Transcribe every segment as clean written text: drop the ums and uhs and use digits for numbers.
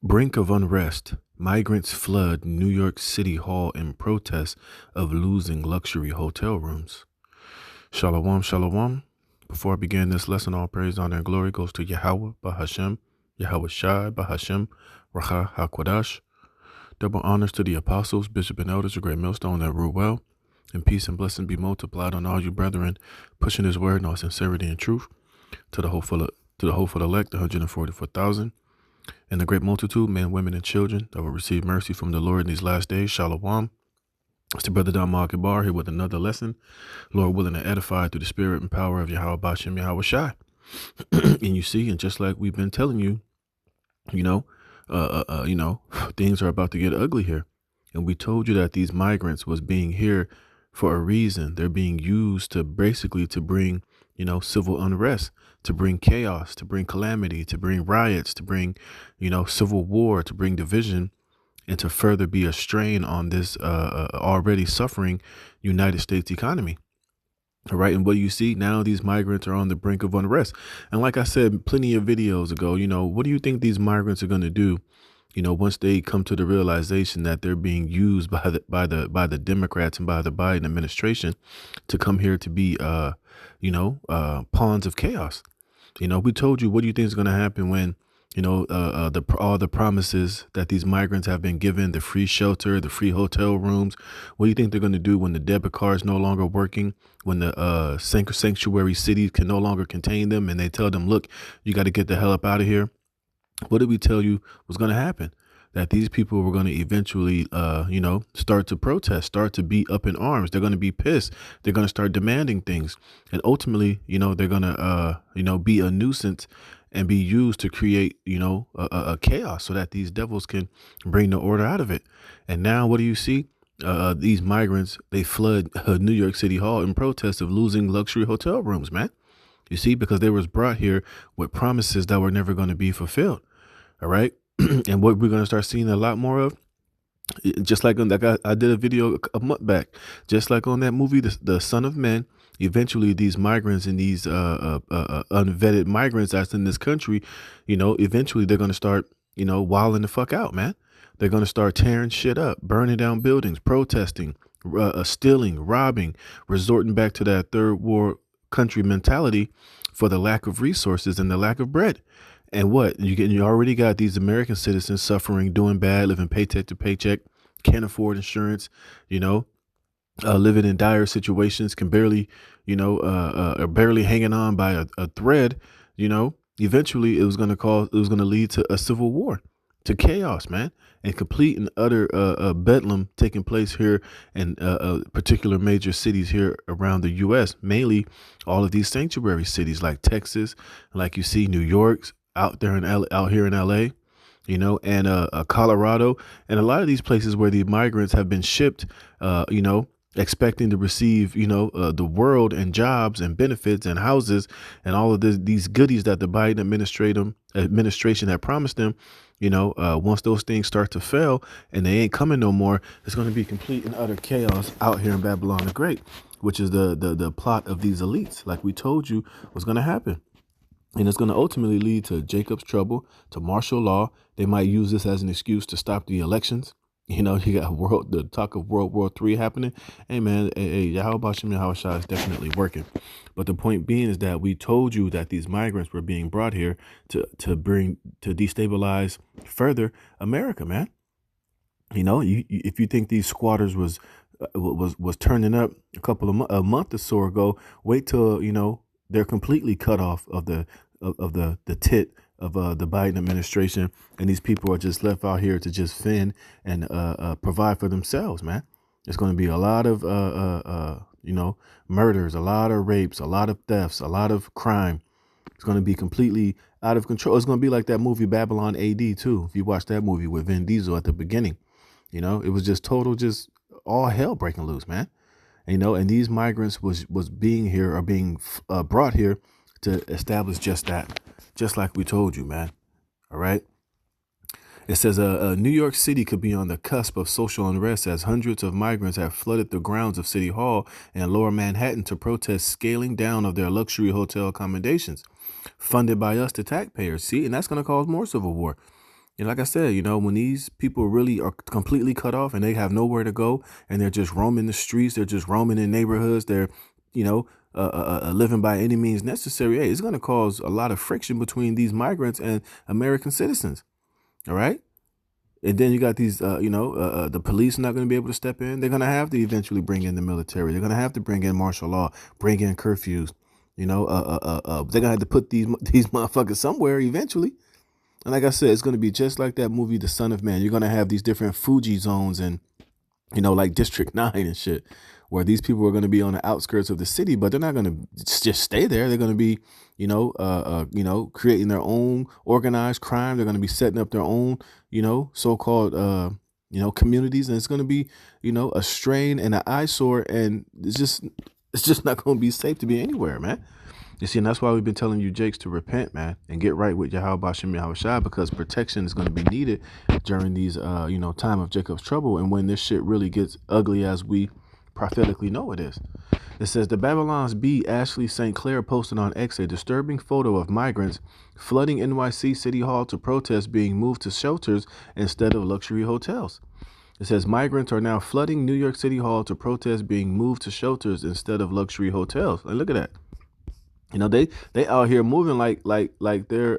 Brink of unrest. Migrants flood New York City Hall in protest of losing luxury hotel rooms. Shalom, shalom. Before I begin this lesson, all praise, honor, and glory goes to Yahweh, Bahashem, Yahweh Shai, Bahashem, Racha HaKodash. Double honors to the apostles, bishop, and elders, a great millstone that rule well. And peace and blessing be multiplied on all you brethren, pushing his word in all sincerity and truth. To the hopeful elect, 144,000. And the great multitude, men, women, and children, that will receive mercy from the Lord in these last days. Shalom. It's the brother Don Bar here with another lesson. Lord willing to edify through the spirit and power of Yahweh Bashem, Yahweh Shai. And you see, and just like we've been telling you, things are about to get ugly here. And we told you that these migrants was being here for a reason. They're being used to basically to bring, civil unrest, to bring chaos, to bring calamity, to bring riots, to bring, civil war, to bring division, and to further be a strain on this already suffering United States economy. All right. And what do you see now? These migrants are on the brink of unrest. And like I said, plenty of videos ago, what do you think these migrants are going to do? Once they come to the realization that they're being used by the Democrats and by the Biden administration to come here to be, pawns of chaos. We told you, what do you think is going to happen when, all the promises that these migrants have been given, the free shelter, the free hotel rooms. What do you think they're going to do when the debit card is no longer working, when the sanctuary cities can no longer contain them, and they tell them, look, you got to get the hell up out of here? What did we tell you was going to happen? That these people were going to eventually, start to protest, start to be up in arms. They're going to be pissed. They're going to start demanding things. And ultimately, they're going to, be a nuisance and be used to create, a chaos so that these devils can bring the order out of it. And now what do you see? These migrants, they flood New York City Hall in protest of losing luxury hotel rooms, man. You see, because they was brought here with promises that were never going to be fulfilled. All right. And what we're going to start seeing a lot more of, just like I did a video a month back, just like on that movie, the Son of Men. Eventually, these migrants and these unvetted migrants that's in this country, eventually they're going to start, wilding the fuck out, man. They're going to start tearing shit up, burning down buildings, protesting, stealing, robbing, resorting back to that third world country mentality for the lack of resources and the lack of bread. And what you already got these American citizens suffering, doing bad, living paycheck to paycheck, can't afford insurance, living in dire situations, can barely, are barely hanging on by a thread. Eventually it was going to lead to a civil war, to chaos, man, and complete and utter bedlam taking place here in particular major cities here around the U.S., mainly all of these sanctuary cities like Texas, like you see New York, out there out here in L.A., and Colorado, and a lot of these places where the migrants have been shipped, expecting to receive, the world and jobs and benefits and houses and all of these goodies that the Biden administration had promised them. Once those things start to fail and they ain't coming no more, it's going to be complete and utter chaos out here in Babylon the Great, which is the plot of these elites, like we told you was going to happen. And it's going to ultimately lead to Jacob's trouble, to martial law. They might use this as an excuse to stop the elections. You got the talk of World War III happening. Hey, man, Yahweh Bashem Yahweh Shai is definitely working. But the point being is that we told you that these migrants were being brought here to destabilize further America, man. If you think these squatters was turning up a month or so ago, wait till, they're completely cut off of the tit of the Biden administration, and these people are just left out here to just fend and provide for themselves, man. It's going to be a lot of murders, a lot of rapes, a lot of thefts, a lot of crime. It's going to be completely out of control. It's going to be like that movie Babylon AD too. If you watch that movie with Vin Diesel at the beginning, it was just all hell breaking loose, man. And these migrants was being brought here to establish just that, just like we told you, man. All right. It says New York City could be on the cusp of social unrest as hundreds of migrants have flooded the grounds of City Hall and Lower Manhattan to protest scaling down of their luxury hotel accommodations funded by us, the taxpayers. See, and that's going to cause more civil war. And like I said, when these people really are completely cut off and they have nowhere to go and they're just roaming the streets, they're just roaming in neighborhoods, they're, you know, living by any means necessary, hey, it's going to cause a lot of friction between these migrants and American citizens. All right. And then you got these, the police not going to be able to step in. They're going to have to eventually bring in the military. They're going to have to bring in martial law, bring in curfews. They're going to have to put these motherfuckers somewhere eventually. And like I said, it's going to be just like that movie, The Son of Man. You're going to have these different Fuji zones and, like District 9 and shit, where these people are going to be on the outskirts of the city, but they're not going to just stay there. They're going to be, creating their own organized crime. They're going to be setting up their own, so-called, communities. And it's going to be, a strain and an eyesore. And it's just not going to be safe to be anywhere, man. You see, and that's why we've been telling you Jakes to repent, man, and get right with Yahweh Bashem Yahushua, because protection is going to be needed during these, time of Jacob's trouble, and when this shit really gets ugly as we prophetically know it is. It says, the Babylon's B. Ashley St. Clair posted on X a disturbing photo of migrants flooding NYC City Hall to protest being moved to shelters instead of luxury hotels. It says migrants are now flooding New York City Hall to protest being moved to shelters instead of luxury hotels. Like, look at that. They out here moving like they're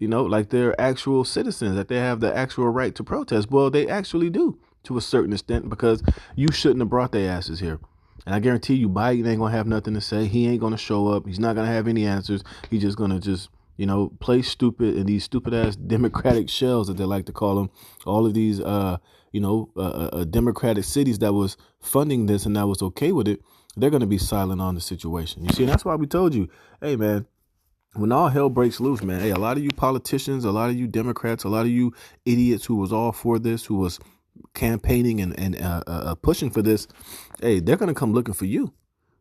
like they're actual citizens, that they have the actual right to protest. Well, they actually do to a certain extent, because you shouldn't have brought their asses here. And I guarantee you, Biden ain't gonna have nothing to say. He ain't gonna show up. He's not gonna have any answers. He's just gonna play stupid in these stupid ass Democratic shells that they like to call them. All of these Democratic cities that was funding this and that was okay with it, they're going to be silent on the situation. You see, and that's why we told you, hey, man, when all hell breaks loose, man, hey, a lot of you politicians, a lot of you Democrats, a lot of you idiots who was all for this, who was campaigning and pushing for this, hey, they're going to come looking for you.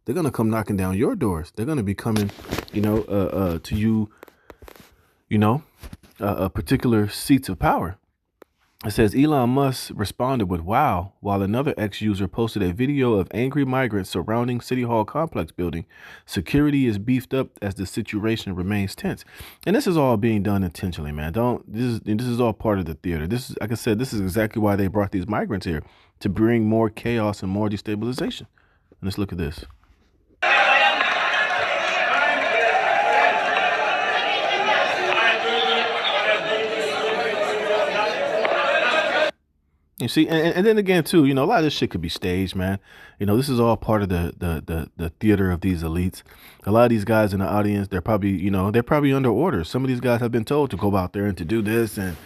They're going to come knocking down your doors. They're going to be coming, to you, particular seats of power. It says Elon Musk responded with "wow," while another ex-user posted a video of angry migrants surrounding City Hall complex building. Security is beefed up as the situation remains tense, and this is all being done intentionally, man. This is all part of the theater. This is, like I said, this is exactly why they brought these migrants here, to bring more chaos and more destabilization. And let's look at this. You see, and then again, too, a lot of this shit could be staged, man. This is all part of the theater of these elites. A lot of these guys in the audience, they're probably under orders. Some of these guys have been told to go out there and to do this. And,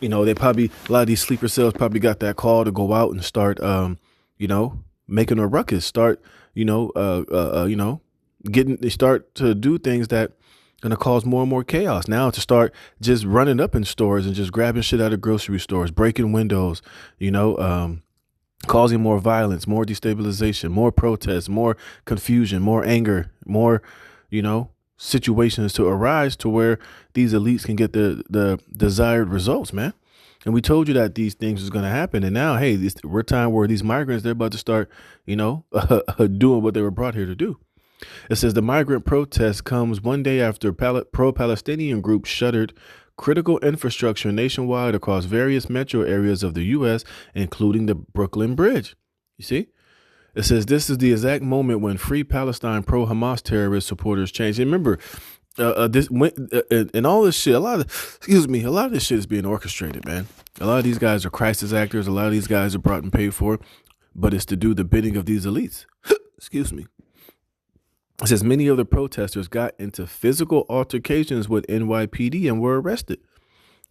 they probably, a lot of these sleeper cells probably got that call to go out and start, making a ruckus, start, they start to do things that going to cause more and more chaos. Now to start just running up in stores and just grabbing shit out of grocery stores, breaking windows, causing more violence, more destabilization, more protests, more confusion, more anger, more, situations to arise to where these elites can get the desired results, man. And we told you that these things was going to happen. And now, hey, we're time where these migrants, they're about to start, doing what they were brought here to do. It says the migrant protest comes one day after pro-Palestinian groups shuttered critical infrastructure nationwide across various metro areas of the U.S., including the Brooklyn Bridge. You see? It says this is the exact moment when Free Palestine pro-Hamas terrorist supporters changed. And remember, and all this shit, a lot of this shit is being orchestrated, man. A lot of these guys are crisis actors. A lot of these guys are brought and paid for, but it's to do the bidding of these elites. Excuse me. It says many of the protesters got into physical altercations with NYPD and were arrested.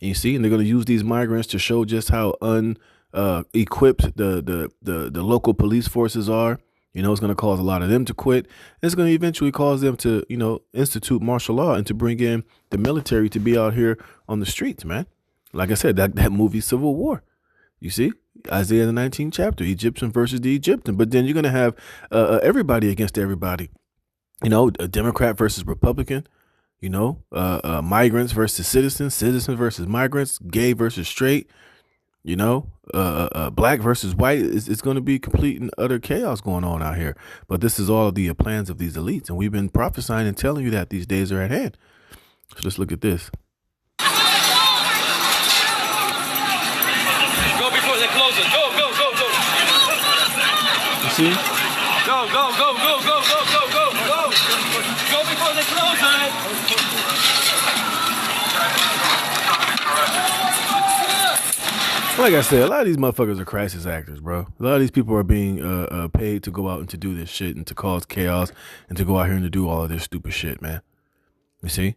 And you see, and they're going to use these migrants to show just how unequipped the local police forces are. It's going to cause a lot of them to quit. It's going to eventually cause them to, institute martial law and to bring in the military to be out here on the streets, man. Like I said, that movie Civil War. You see, Isaiah the 19th chapter, Egyptian versus the Egyptian. But then you're going to have everybody against everybody. A Democrat versus Republican, migrants versus citizens versus migrants, gay versus straight, black versus white. It's going to be complete and utter chaos going on out here. But this is all of the plans of these elites. And we've been prophesying and telling you that these days are at hand. So let's look at this. close it. Go, go, go, go. You see? Go, go, go, go, go, go, go, go, go. Go before they close it. Like I said, a lot of these motherfuckers are crisis actors, bro. A lot of these people are being paid to go out and to do this shit and to cause chaos and to go out here and to do all of this stupid shit, man. You see?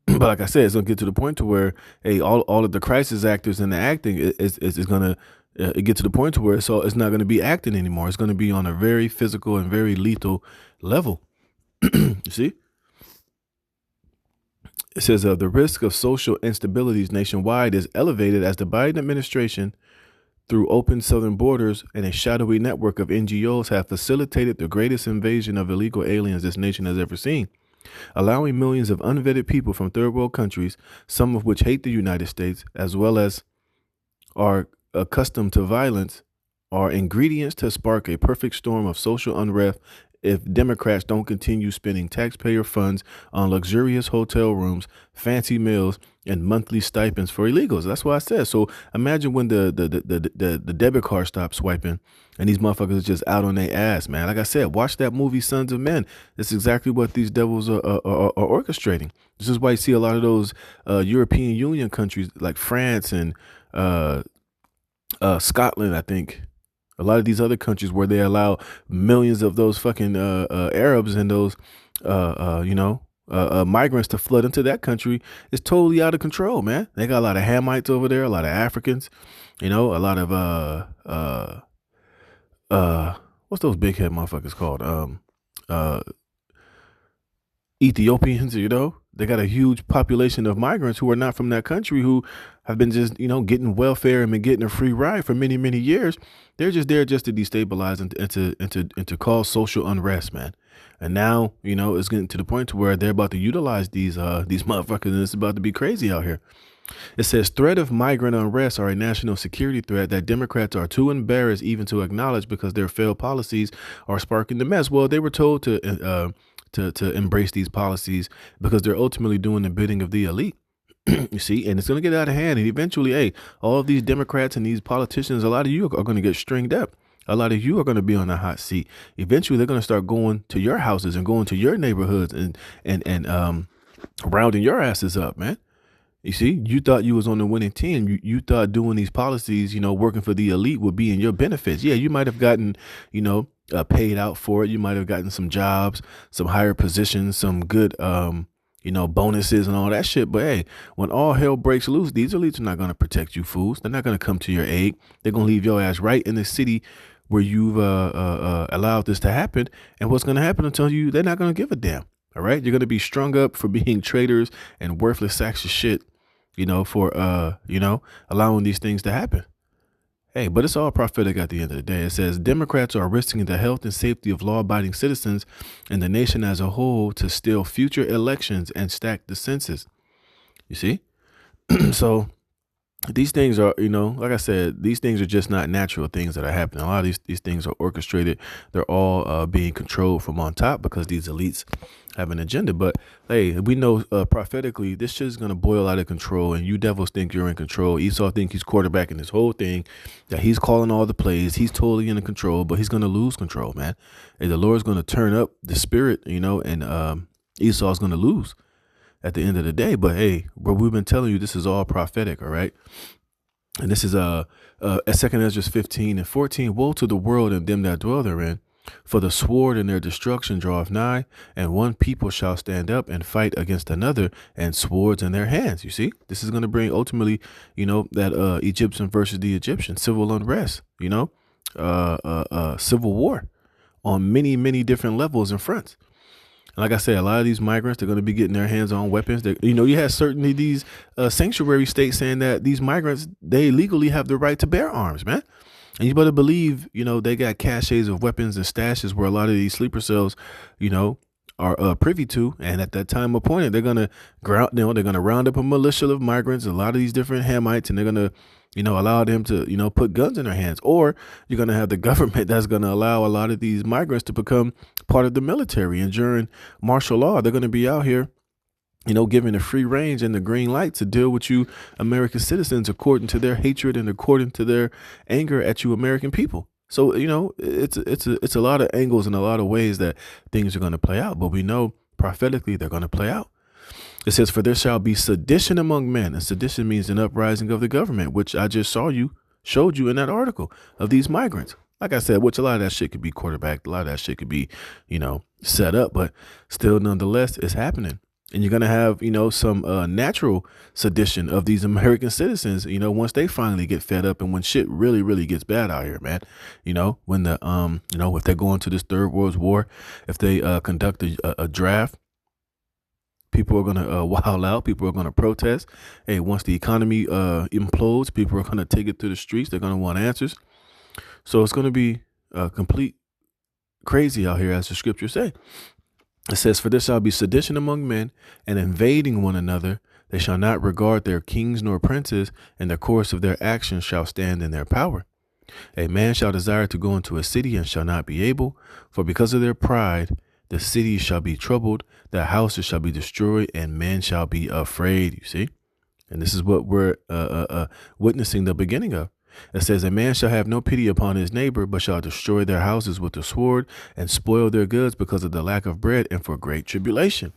But like I said, it's gonna get to the point to where, hey, all of the crisis actors and the acting is gonna get to the point to where it's not gonna be acting anymore. It's gonna be on a very physical and very lethal level. You see? It says the risk of social instabilities nationwide is elevated as the Biden administration, through open southern borders and a shadowy network of NGOs, have facilitated the greatest invasion of illegal aliens this nation has ever seen, allowing millions of unvetted people from third world countries, some of which hate the United States, as well as are accustomed to violence, are ingredients to spark a perfect storm of social unrest if Democrats don't continue spending taxpayer funds on luxurious hotel rooms, fancy meals, and monthly stipends for illegals. That's what I said. So imagine when the debit card stops swiping and these motherfuckers are just out on their ass, man. Like I said, watch that movie Sons of Men. That's exactly what these devils are orchestrating. This is why you see a lot of those European Union countries like France and Scotland, I think. A lot of these other countries where they allow millions of those fucking Arabs and those migrants to flood into that country is totally out of control, man. They got a lot of Hamites over there, a lot of Africans, a lot of what's those big head motherfuckers called? Ethiopians, they got a huge population of migrants who are not from that country, who have been just, getting welfare and been getting a free ride for many, many years. They're just there just to destabilize and to cause social unrest, man. And now, it's getting to the point to where they're about to utilize these motherfuckers, and it's about to be crazy out here. It says threat of migrant unrest are a national security threat that Democrats are too embarrassed even to acknowledge because their failed policies are sparking the mess. Well, they were told to embrace these policies because they're ultimately doing the bidding of the elite. You see, and it's going to get out of hand. And eventually, hey, all of these Democrats and these politicians, a lot of you are going to get stringed up. A lot of you are going to be on the hot seat. Eventually, they're going to start going to your houses and going to your neighborhoods and rounding your asses up, man. You see, you thought you was on the winning team. You thought doing these policies, working for the elite would be in your benefits. Yeah, you might have gotten, paid out for it. You might have gotten some jobs, some higher positions, some good, bonuses and all that shit. But hey, when all hell breaks loose, these elites are not going to protect you fools. They're not going to come to your aid. They're going to leave your ass right in the city where you've allowed this to happen. And what's going to happen until they're not going to give a damn. All right. You're going to be strung up for being traitors and worthless sacks of shit, for, allowing these things to happen. Hey, but it's all prophetic at the end of the day. It says Democrats are risking the health and safety of law-abiding citizens and the nation as a whole to steal future elections and stack the census. You see? So these things are, like I said, these things are just not natural things that are happening. A lot of these things are orchestrated. They're all being controlled from on top because these elites have an agenda. But hey, we know prophetically this shit is going to boil out of control, and you devils think you're in control. Esau think he's quarterbacking this whole thing, that he's calling all the plays. He's totally in control, but he's going to lose control, man. And the Lord's going to turn up the spirit, and Esau's going to lose at the end of the day. But hey, bro, we've been telling you this is all prophetic, all right? And this is 2 Ezra 15 and 14. Woe to the world and them that dwell therein, for the sword and their destruction draweth nigh, and one people shall stand up and fight against another, and swords in their hands. You see, this is going to bring ultimately, that Egyptian versus the Egyptian, civil unrest, civil war on many, many different levels and fronts. And like I said, a lot of these migrants, they're going to be getting their hands on weapons. You had certainly these sanctuary states saying that these migrants, they legally have the right to bear arms, man. And you better believe, they got caches of weapons and stashes where a lot of these sleeper cells, are privy to. And at that time appointed, they're going to they're going to round up a militia of migrants, a lot of these different Hamites, and they're going to, allow them to, put guns in their hands. Or you're going to have the government that's going to allow a lot of these migrants to become part of the military. And during martial law, they're going to be out here, given the free range and the green light to deal with you American citizens according to their hatred and according to their anger at you American people. So, it's a lot of angles and a lot of ways that things are going to play out, but we know prophetically they're going to play out. It says, "For there shall be sedition among men," and sedition means an uprising of the government, which I just showed you in that article of these migrants. Like I said, which a lot of that shit could be quarterbacked, a lot of that shit could be, set up, but still, nonetheless, it's happening. And you're gonna have, some natural sedition of these American citizens, once they finally get fed up and when shit really, really gets bad out here, man. When if they go into this third world war, if they conduct a draft, people are going to wild out. People are going to protest. Hey, once the economy implodes, people are going to take it to the streets. They're going to want answers. So it's going to be complete crazy out here, as the scriptures say. It says, "For there shall be sedition among men, and invading one another. They shall not regard their kings nor princes, and the course of their actions shall stand in their power. A man shall desire to go into a city and shall not be able, for because of their pride, the city shall be troubled, the houses shall be destroyed, and men shall be afraid." You see? And this is what we're witnessing the beginning of. It says, "A man shall have no pity upon his neighbor, but shall destroy their houses with the sword and spoil their goods because of the lack of bread and for great tribulation."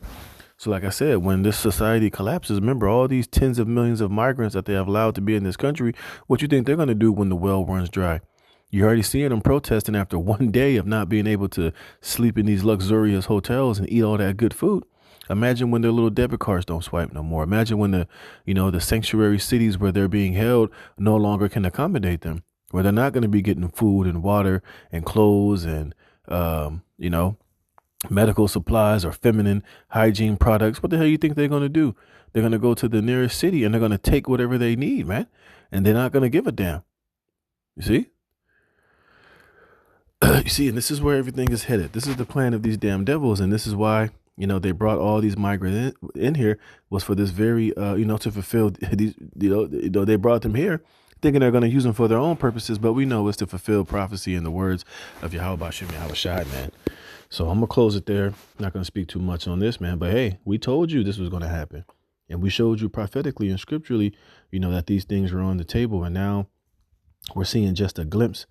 So like I said, when this society collapses, remember all these tens of millions of migrants that they have allowed to be in this country, what you think they're going to do when the well runs dry? You're already seeing them protesting after one day of not being able to sleep in these luxurious hotels and eat all that good food. Imagine when their little debit cards don't swipe no more. Imagine when the sanctuary cities where they're being held no longer can accommodate them, where they're not going to be getting food and water and clothes and, medical supplies or feminine hygiene products. What the hell you think they're going to do? They're going to go to the nearest city and they're going to take whatever they need, man. And they're not going to give a damn. You see? You see, and this is where everything is headed. This is the plan of these damn devils. And this is why, they brought all these migrants in here was for this very, to fulfill these, they brought them here thinking they're going to use them for their own purposes. But we know it's to fulfill prophecy in the words of Yahweh Bashem Yahweh Shai, man. So I'm going to close it there. Not going to speak too much on this, man. But hey, we told you this was going to happen. And we showed you prophetically and scripturally, that these things were on the table. And now we're seeing just a glimpse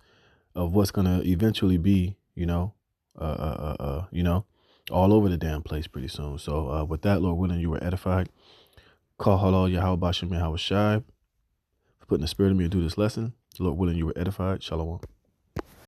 of what's going to eventually be, all over the damn place pretty soon. So with that, Lord willing, you were edified. Call halal Yahweh Bashem Yahweh Shai for putting the spirit in me to do this lesson. Lord willing, you were edified. Shalom.